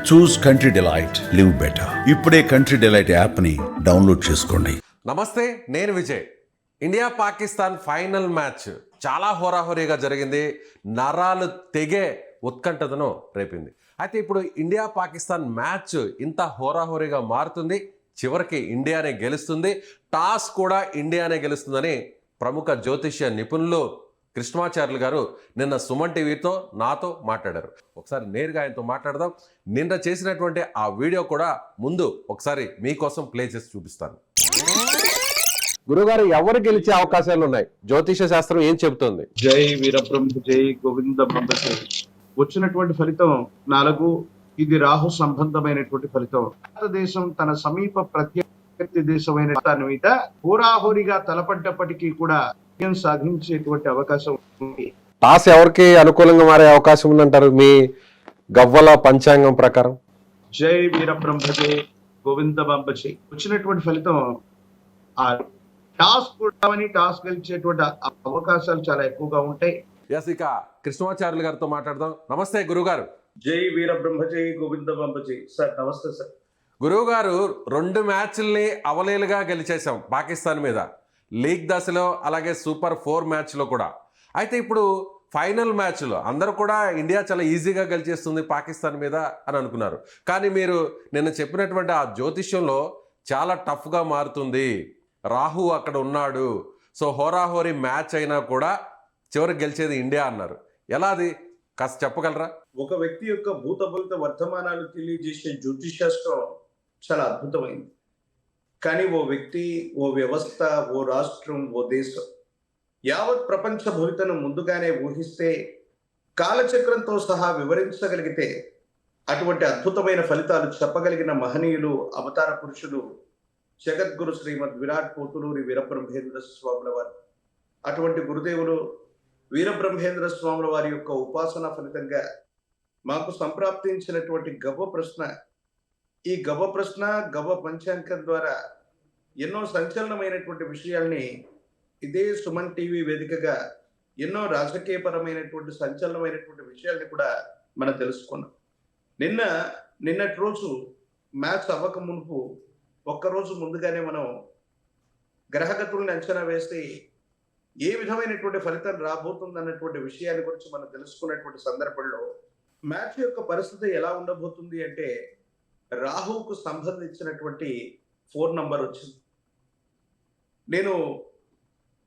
చూస్ country delight, live better. ఇప్పుడే country delight యాప్ని download చేసుకోండి. నమస్తే, నేను Vijay. India Pakistan final match చాలా హోరాహోరీగా జరిగింది. నరాలు తెగే ఉత్కంఠతను రేపింది. అయితే ఇప్పుడు ఇండియా పాకిస్తాన్ మ్యాచ్ ఇంత హోరాహోరీగా మారుతుంది. చివరికి ఇండియానే గెలుస్తుంది. టాస్ కూడా ఇండియానే గెలుస్తుందని ప్రముఖ జ్యోతిష్య నిపుణులు కృష్ణమాచార్యులు గారు నిన్న సుమన్ టీవీతో నాతో మాట్లాడారు. ఒకసారి నేరుగా ఆయనతో మాట్లాడదాం. నిన్న చేసినటువంటి ఆ వీడియో కూడా ముందు ఒకసారి మీకోసం ప్లే చేసి చూపిస్తాను. గురుగారు, ఎవరు గెలిచే అవకాశాలు ఉన్నాయి? జ్యోతిష శాస్త్రం ఏం చెబుతుంది? జై వీరబ్రహ్మ జై గోవింద బ్రహ్మ జై. వచ్చినటువంటి ఫలితం 4. ఇది రాహు సంబంధమైనటువంటి ఫలితం. భారతదేశం తన సమీప ప్రత్యర్థి దేశమైన దాని మీద హోరాహోరీగా తలపడ్డప్పటికీ కూడా విజయం సాధించేటువంటి అవకాశం ఉంది. టాస్ ఎవరికి అనుకూలంగా మారే అవకాశం ఉందంటారు మీ గవ్వల పంచాంగం ప్రకారం? జై వీరబ్రహ్మ జై గోవింద బ్రహ్మ జై. వచ్చినటువంటి ఫలితం టాస్ గెలిచేటువంటి అవకాశాలు చాలా ఎక్కువగా ఉంటాయి. ఇక కృష్ణమాచార్యులు గారితో మాట్లాడదాం. నమస్తే గురుగారు. జై వీరబ్రహ్మ జై గోవింద బ్రహ్మ జై. సార్ నమస్తే సార్. గురువు గారు, 2 మ్యాచ్ల్ని అవలేలుగా గెలిచేశాం పాకిస్తాన్ మీద, లీగ్ దశలో అలాగే సూపర్ 4 మ్యాచ్లో కూడా. అయితే ఇప్పుడు ఫైనల్ మ్యాచ్లో అందరూ కూడా ఇండియా చాలా ఈజీగా గెలిచేస్తుంది పాకిస్తాన్ మీద అని అనుకున్నారు. కానీ మీరు నిన్న చెప్పినటువంటి ఆ జ్యోతిష్యంలో చాలా టఫ్గా మారుతుంది, రాహు అక్కడ ఉన్నాడు, సో హోరాహోరీ మ్యాచ్ అయినా కూడా చివరికి గెలిచేది ఇండియా అన్నారు. ఎలా అది కాస్త చెప్పగలరా? ఒక వ్యక్తి యొక్క భూతభవిత వర్తమానాలు తెలియజేసే జ్యోతిషాస్త్రం చాలా అద్భుతమైంది. కానీ ఓ వ్యక్తి, ఓ వ్యవస్థ, ఓ రాష్ట్రం, ఓ దేశం యావత్ ప్రపంచ భవితను ముందుగానే ఊహిస్తే, కాలచక్రంతో సహా వివరించగలిగితే అటువంటి అద్భుతమైన ఫలితాలు చెప్పగలిగిన మహనీయులు, అవతార పురుషులు జగద్గురు శ్రీమద్ విరాట్ పోతులూరి వీరబ్రహ్మేంద్ర స్వాముల వారు. అటువంటి గురుదేవులు వీరబ్రహ్మేంద్ర స్వాముల వారి యొక్క ఉపాసన ఫలితంగా మాకు సంప్రాప్తించినటువంటి గవ్వ ప్రశ్న, ఈ గవ్వ ప్రశ్న, గవ్వ పంచాంగం ద్వారా ఎన్నో సంచలనమైనటువంటి విషయాల్ని ఇదే సుమన్ టీవీ వేదికగా ఎన్నో రాజకీయపరమైనటువంటి సంచలనమైనటువంటి విషయాల్ని కూడా మనం తెలుసుకున్నాం. నిన్నటి రోజు మ్యాచ్ అవ్వక మునుపు ఒక్కరోజు ముందుగానే మనం గ్రహగతుల్ని అంచనా వేసి ఏ విధమైనటువంటి ఫలితం రాబోతుందన్నటువంటి విషయాన్ని గురించి మనం తెలుసుకున్నటువంటి సందర్భంలో మ్యాచ్ యొక్క పరిస్థితి ఎలా ఉండబోతుంది అంటే, రాహువుకు సంబంధించినటువంటి 4 నంబర్ వచ్చింది. నేను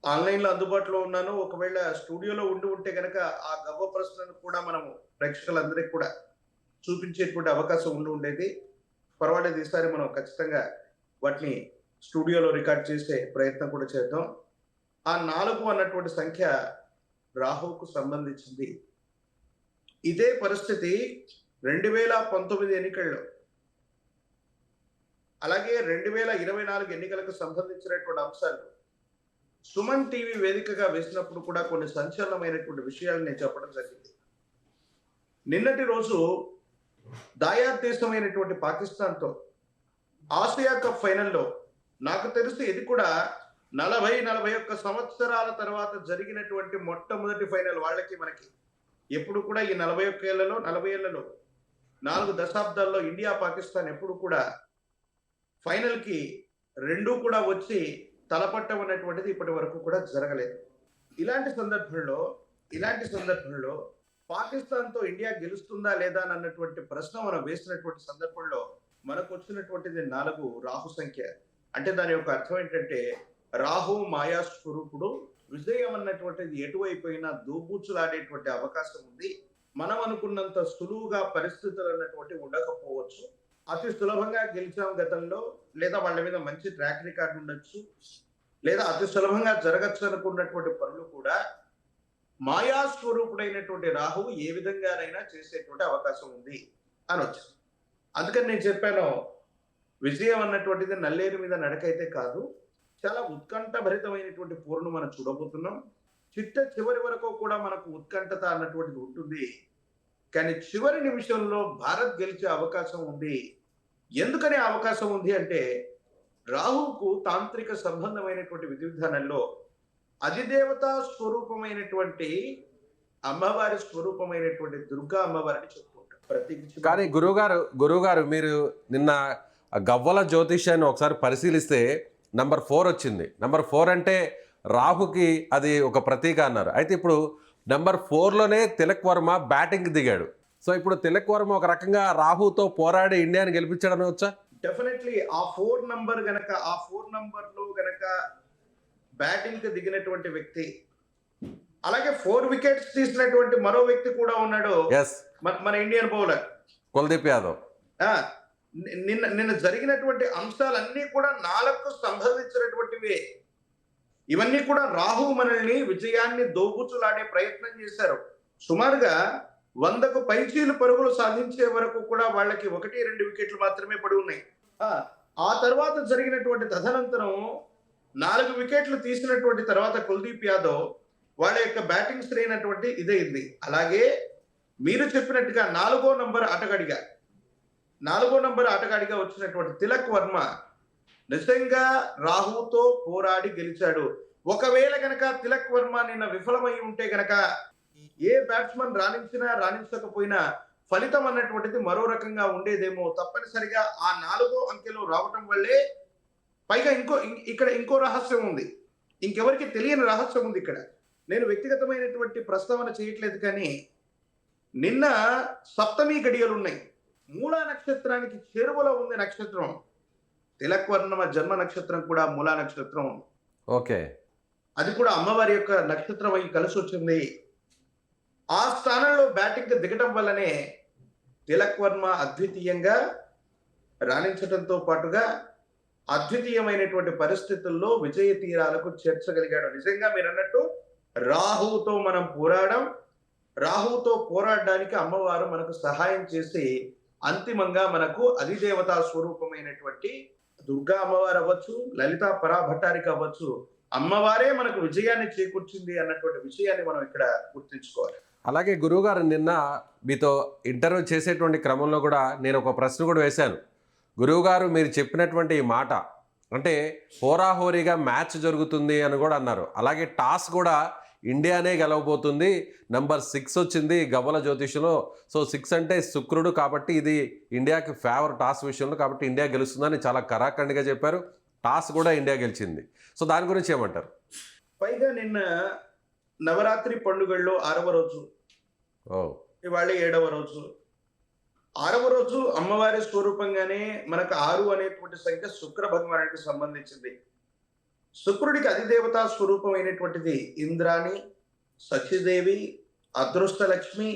ఆన్లైన్లో అందుబాటులో ఉన్నాను. ఒకవేళ స్టూడియోలో ఉంటే కనుక ఆ గవ్వ ప్రశ్నను కూడా మనము ప్రేక్షకులందరికీ కూడా చూపించేటువంటి అవకాశం ఉండేది. పర్వాలేదు, ఈసారి మనం ఖచ్చితంగా వాటిని స్టూడియోలో రికార్డ్ చేసే ప్రయత్నం కూడా చేద్దాం. ఆ 4 అన్నటువంటి సంఖ్య రాహువుకు సంబంధించింది. ఇదే పరిస్థితి 2019 ఎన్నికల్లో, అలాగే 2024 ఎన్నికలకు సంబంధించినటువంటి అంశాలు సుమన్ టీవీ వేదికగా వేసినప్పుడు కూడా కొన్ని సంచలనమైనటువంటి విషయాలు నేను చెప్పడం జరిగింది. నిన్నటి రోజు దాయాద్ దేశమైనటువంటి పాకిస్తాన్తో ఆసియా కప్ ఫైనల్లో, నాకు తెలిసి ఇది కూడా 40-41 సంవత్సరాల తర్వాత జరిగినటువంటి మొట్టమొదటి ఫైనల్ వాళ్ళకి మనకి. ఎప్పుడు కూడా ఈ 41 ఏళ్లలో 40 ఏళ్లలో 4 దశాబ్దాల్లో ఇండియా పాకిస్తాన్ ఎప్పుడు కూడా ఫైనల్కి 2 కూడా వచ్చి తలపట్టం అనేటువంటిది ఇప్పటి వరకు కూడా జరగలేదు. ఇలాంటి సందర్భంలో పాకిస్తాన్తో ఇండియా గెలుస్తుందా లేదా అన్నటువంటి ప్రశ్న మనం వేసినటువంటి సందర్భంలో మనకు వచ్చినటువంటిది 4 రాహు సంఖ్య. అంటే దాని యొక్క అర్థం ఏంటంటే, రాహు మాయా స్వరూపుడు, విజయం అన్నటువంటిది ఎటువైపోయినా దూబూచులాడేటువంటి అవకాశం ఉంది. మనం అనుకున్నంత సులువుగా పరిస్థితులు అన్నటువంటి ఉండకపోవచ్చు. అతి సులభంగా గెలిచాం గతంలో, లేదా వాళ్ళ మీద మంచి ట్రాక్ రికార్డు ఉండొచ్చు, లేదా అతి సులభంగా జరగచ్చు అనుకున్నటువంటి పనులు కూడా మాయా స్వరూపుడైనటువంటి రాహువు ఏ విధంగానైనా చేసేటువంటి అవకాశం ఉంది అని వచ్చింది. అందుకని నేను చెప్పాను, విజయం అన్నటువంటిది నల్లేరు మీద నడకైతే కాదు, చాలా ఉత్కంఠభరితమైనటువంటి పోరును మనం చూడబోతున్నాం. చివరి వరకు కూడా మనకు ఉత్కంఠత అన్నటువంటిది ఉంటుంది. కానీ చివరి నిమిషంలో భారత్ గెలిచే అవకాశం ఉంది. ఎందుకనే అవకాశం ఉంది అంటే, రాహువుకు తాంత్రిక సంబంధమైనటువంటి విధి విధానంలో అధిదేవతా స్వరూపమైనటువంటి అమ్మవారి స్వరూపమైనటువంటి దుర్గా అమ్మవారిని చెప్పుకుంటాం. ప్రత్యేకించి కానీ గురువుగారు మీరు నిన్న ఆ గవ్వల జ్యోతిష్యాన్ని ఒకసారి పరిశీలిస్తే నంబర్ 4 వచ్చింది. నంబర్ 4 అంటే రాహుకి అది ఒక ప్రతీక అన్నారు. అయితే ఇప్పుడు నంబర్ 4లోనే తిలక్ వర్మ బ్యాటింగ్కి దిగాడు. సో ఇప్పుడు తిలక్ వర్మ ఒక రకంగా రాహుతో పోరాడి ఇండియాని గెలిపించడం వచ్చా? డెఫినెట్లీ ఆ 4 నంబర్ గనక ఆ 4 నంబర్ లో గనక బ్యాటింగ్ కి దిగినటువంటి వ్యక్తి, అలాగే 4 వికెట్స్ తీసినటువంటి మరో వ్యక్తి కూడా ఉన్నాడు. ఎస్, మన ఇండియన్ బౌలర్ కుల్దీప్ యాదవ్. నిన్న జరిగినటువంటి అంశాలన్నీ కూడా 4కు సంబంధించినటువంటివే. ఇవన్నీ కూడా రాహు మనల్ని విజయాన్ని దోబుచులాడే ప్రయత్నం చేశారు. సుమారుగా 100కు పైచీలు పరుగులు సాధించే వరకు కూడా వాళ్ళకి 1-2 వికెట్లు మాత్రమే పడి ఉన్నాయి. ఆ తర్వాత జరిగినటువంటి తదనంతరం 4 వికెట్లు తీసినటువంటి తర్వాత కుల్దీప్ యాదవ్ వాళ్ళ యొక్క బ్యాటింగ్ శ్రేణటువంటి ఇదైంది. అలాగే మీరు చెప్పినట్టుగా 4వ నంబర్ ఆటగాడిగా వచ్చినటువంటి తిలక్ వర్మ నిజంగా రాహుతో పోరాడి గెలిచాడు. ఒకవేళ గనక తిలక్ వర్మ నిన్న విఫలమై ఉంటే గనక ఏ బ్యాట్స్మన్ రాణించకపోయినా ఫలితం అన్నటువంటిది మరో రకంగా ఉండేదేమో. తప్పనిసరిగా ఆ 4వ అంకెలో రావటం వల్లే, పైగా ఇంకో రహస్యం ఉంది, ఇంకెవరికి తెలియని రహస్యం ఉంది ఇక్కడ. నేను వ్యక్తిగతమైనటువంటి ప్రస్తావన చేయట్లేదు, కానీ నిన్న సప్తమి గడియలు ఉన్నాయి. మూలా నక్షత్రానికి చేరువలో ఉంది నక్షత్రం. తిలక్ వర్మ జన్మ నక్షత్రం కూడా మూలా నక్షత్రం. ఓకే, అది కూడా అమ్మవారి యొక్క నక్షత్రం అయి కలిసి వచ్చింది. ఆ స్థానంలో బ్యాటింగ్ దిగటం వల్లనే తిలక్ వర్మ అద్వితీయంగా రాణించడంతో పాటుగా అద్వితీయమైనటువంటి పరిస్థితుల్లో విజయ తీరాలకు చేర్చగలిగాడు. నిజంగా మీరు అన్నట్టు రాహుతో మనం రాహుతో పోరాడడానికి అమ్మవారు మనకు సహాయం చేసి అంతిమంగా మనకు అధిదేవతా స్వరూపమైనటువంటి దుర్గా అమ్మవారు అవ్వచ్చు, లలితా పరాభట్టారిక అవ్వచ్చు, అమ్మవారే మనకు విజయాన్ని చేకూర్చింది అన్నటువంటి విషయాన్ని మనం ఇక్కడ గుర్తుంచుకోవాలి. అలాగే గురువుగారు నిన్న మీతో ఇంటర్వ్యూ చేసేటువంటి క్రమంలో కూడా నేను ఒక ప్రశ్న కూడా వేశాను. గురువుగారు మీరు చెప్పినటువంటి ఈ మాట అంటే హోరాహోరీగా మ్యాచ్ జరుగుతుంది అని కూడా అన్నారు. అలాగే టాస్ కూడా ఇండియానే గెలవబోతుంది, నంబర్ 6 వచ్చింది గవ్వల జ్యోతిష్యంలో. సో 6 అంటే శుక్రుడు, కాబట్టి ఇది ఇండియాకి ఫేవర్ టాస్ విషయంలో, కాబట్టి ఇండియా గెలుస్తుందని చాలా కరాఖండిగా చెప్పారు. టాస్ కూడా ఇండియా గెలిచింది. సో దాని గురించి ఏమంటారు? పైగా నిన్న నవరాత్రి పండుగల్లో 6వ రోజు, ఇవాళ 7వ రోజు. 6వ రోజు అమ్మవారి స్వరూపంగానే మనకు 6 అనేటువంటి సంఖ్య శుక్ర భగవానుడికి సంబంధించింది. శుక్రుడికి అధిదేవతా స్వరూపమైనటువంటిది ఇంద్రాణి, సఖిదేవి, అదృష్టలక్ష్మి,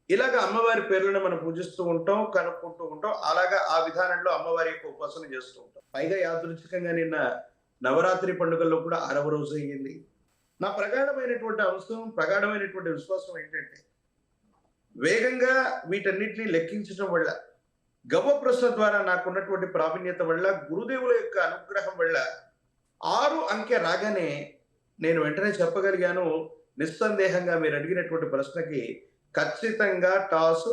ఇలాగ అమ్మవారి పేర్లను మనం పూజిస్తూ ఉంటాం, కనుక్కుంటూ ఉంటాం. అలాగా ఆ విధానంలో అమ్మవారి యొక్క ఉపాసన చేస్తూ ఉంటాం. పైగా యాదృచ్ఛికంగా నిన్న నవరాత్రి పండుగల్లో కూడా 6వ రోజు అయ్యింది. నా ప్రగాఢమైనటువంటి విశ్వాసం ఏంటంటే, వేగంగా వీటన్నిటిని లెక్కించడం వల్ల, గవ్వ ప్రశ్న ద్వారా నాకున్నటువంటి ప్రావీణ్యత వల్ల, గురుదేవుల యొక్క అనుగ్రహం వల్ల 6 అంకె రాగానే నేను వెంటనే చెప్పగలిగాను, నిస్సందేహంగా మీరు అడిగినటువంటి ప్రశ్నకి ఖచ్చితంగా టాస్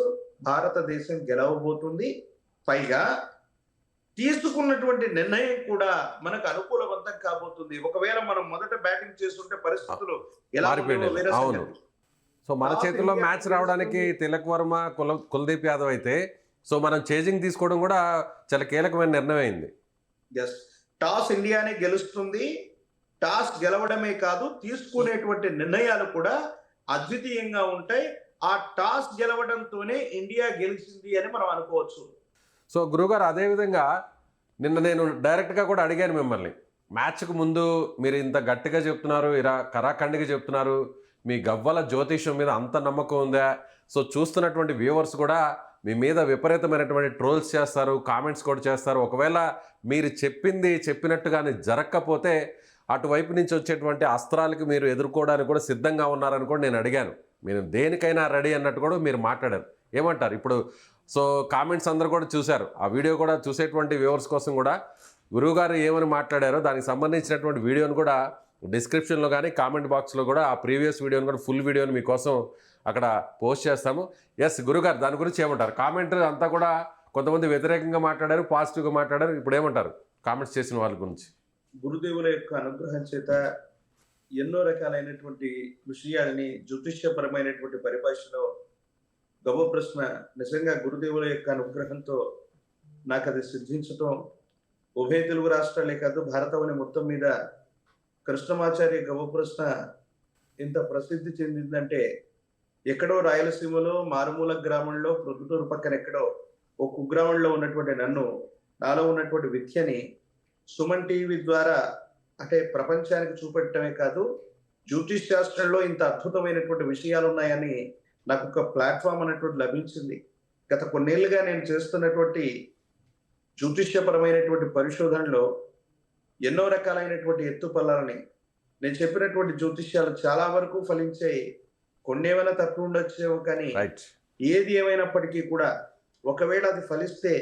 భారతదేశం గెలవబోతుంది. పైగా తీసుకున్నటువంటి నిర్ణయం కూడా మనకు అనుకూలవంతం కాబోతుంది. ఒకవేళ మనం మొదట బ్యాటింగ్ చేస్తుంటే పరిస్థితులు ఎలా అవును. సో మన చేతుల్లో మ్యాచ్ రావడానికి తిలక్ వర్మ, కుల్దీప్ యాదవ్ అయితే, సో మనం చేజింగ్ తీసుకోవడం కూడా చాలా కీలకమైన నిర్ణయం అయింది. ఎస్, టాస్ ఇండియానే గెలుస్తుంది. టాస్ గెలవడమే కాదు, తీసుకునేటువంటి నిర్ణయాలు కూడా అద్వితీయంగా ఉంటాయి. ఆ టాస్ గెలవడంతోనే ఇండియా గెలిచింది అని మనం అనుకోవచ్చు. సో గురుగారు, అదేవిధంగా నిన్న నేను డైరెక్ట్గా కూడా అడిగాను మిమ్మల్ని, మ్యాచ్కు ముందు మీరు ఇంత గట్టిగా చెప్తున్నారు, ఇలా కరాఖండిగా చెప్తున్నారు, మీ గవ్వల జ్యోతిష్యం మీద అంత నమ్మకం ఉందా? సో చూస్తున్నటువంటి వ్యూవర్స్ కూడా మీ మీద విపరీతమైనటువంటి ట్రోల్స్ చేస్తారు, కామెంట్స్ కూడా చేస్తారు. ఒకవేళ మీరు చెప్పినట్టుగానే జరగకపోతే అటువైపు నుంచి వచ్చేటువంటి అస్త్రాలకు మీరు ఎదుర్కోవడానికి కూడా సిద్ధంగా ఉన్నారని కూడా నేను అడిగాను. మీరు దేనికైనా రెడీ అన్నట్టు కూడా మీరు మాట్లాడారు. ఏమంటారు ఇప్పుడు? సో కామెంట్స్ అందరూ కూడా చూశారు, ఆ వీడియో కూడా చూసేటువంటి వ్యూవర్స్ కోసం కూడా గురువుగారు ఏమని మాట్లాడారో దానికి సంబంధించినటువంటి వీడియోని కూడా డిస్క్రిప్షన్లో కానీ కామెంట్ బాక్స్లో కూడా ఆ ప్రీవియస్ వీడియోని కూడా ఫుల్ వీడియోని మీకోసం అక్కడ పోస్ట్ చేస్తాము. ఎస్ గురుగారు, దాని గురించి ఏమంటారు? కామెంట్ అంతా కూడా కొంతమంది వ్యతిరేకంగా మాట్లాడారు, పాజిటివ్గా మాట్లాడారు. ఇప్పుడు ఏమంటారు కామెంట్స్ చేసిన వాళ్ళ గురించి? గురుదేవుల యొక్క అనుగ్రహం చేత ఎన్నో రకాలైనటువంటి విషయాలని జ్యోతిష్యపరమైనటువంటి పరిభాషలో గొప్ప ప్రశ్న. నిజంగా గురుదేవుల యొక్క అనుగ్రహంతో నాకు అది సిద్ధించటం ఉభయ తెలుగు రాష్ట్రాలే కాదు భారతవని మొత్తం మీద కృష్ణమాచార్య గొప్ప ప్రశ్న ఇంత ప్రసిద్ధి చెందిందంటే ఎక్కడో రాయలసీమలో మారుమూల గ్రామంలో ప్రొద్దుటూరు పక్కన ఎక్కడో ఒక కుగ్రామంలో ఉన్నటువంటి నన్ను నాలో ఉన్నటువంటి విద్యని సుమన్ టీవీ ద్వారా అంటే ప్రపంచానికి చూపెట్టడమే కాదు జ్యోతిష్ శాస్త్రంలో ఇంత అద్భుతమైనటువంటి విషయాలు ఉన్నాయని నాకు ఒక ప్లాట్ఫామ్ అనేటువంటి లభించింది. గత కొన్నేళ్లుగా నేను చేస్తున్నటువంటి జ్యోతిష్యపరమైనటువంటి పరిశోధనలో ఎన్నో రకాలైనటువంటి ఎత్తుపల్లాలని నేను చెప్పినటువంటి జ్యోతిష్యాలు చాలా వరకు ఫలించాయి. కొన్నేమైనా తక్కువ ఉండొచ్చేమో కానీ రైట్. ఏది ఏమైనప్పటికీ కూడా ఒకవేళ అది ఫలిస్తే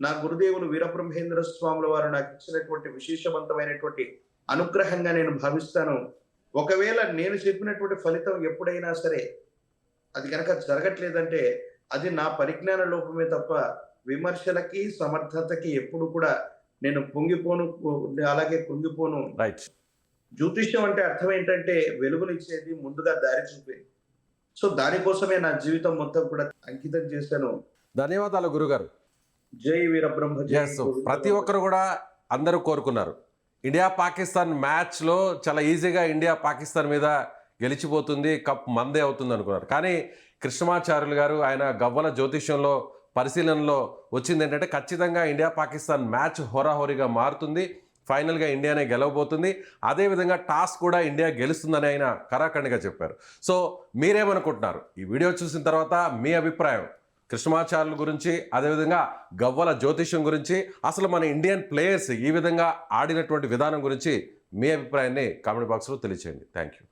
నా గురుదేవులు వీరబ్రహ్మేంద్ర స్వాముల వారు నాకు ఇచ్చినటువంటి విశేషవంతమైనటువంటి అనుగ్రహంగా నేను భావిస్తాను. ఒకవేళ నేను చెప్పినటువంటి ఫలితం ఎప్పుడైనా సరే అది కనుక జరగట్లేదంటే అది నా పరిజ్ఞాన లోపమే తప్ప విమర్శలకి సమర్థతకి ఎప్పుడు కూడా నేను పొంగిపోను, అలాగే కుంగిపోను. రైట్. జ్యోతిష్యం అంటే అర్థం ఏంటంటే వెలుగునిచ్చేది, ముందుగా దారి చూపేది. సో దానికోసమే నా జీవితం మొత్తం కూడా అంకితం చేశాను. ధన్యవాదాలు గురుగారు. జై వీరబ్రహ్మ జై. ఎస్, ప్రతి ఒక్కరు కూడా అందరూ కోరుకున్నారు ఇండియా పాకిస్తాన్ మ్యాచ్లో చాలా ఈజీగా ఇండియా పాకిస్తాన్ మీద గెలిచిపోతుంది, కప్ మందే అవుతుంది అనుకున్నారు. కానీ కృష్ణమాచార్యులు గారు ఆయన గవ్వల జ్యోతిష్యంలో పరిశీలనలో వచ్చింది ఏంటంటే ఖచ్చితంగా ఇండియా పాకిస్తాన్ మ్యాచ్ హోరాహోరీగా మారుతుంది, ఫైనల్గా ఇండియానే గెలవబోతుంది, అదేవిధంగా టాస్ కూడా ఇండియా గెలుస్తుందని ఆయన కరాఖండిగా చెప్పారు. సో మీరేమనుకుంటున్నారు? ఈ వీడియో చూసిన తర్వాత మీ అభిప్రాయం కృష్ణమాచార్యుల గురించి, అదేవిధంగా గవ్వల జ్యోతిష్యం గురించి, అసలు మన ఇండియన్ ప్లేయర్స్ ఈ విధంగా ఆడినటువంటి విధానం గురించి మీ అభిప్రాయాన్ని కామెంట్ బాక్స్లో తెలియచేయండి. Thank you.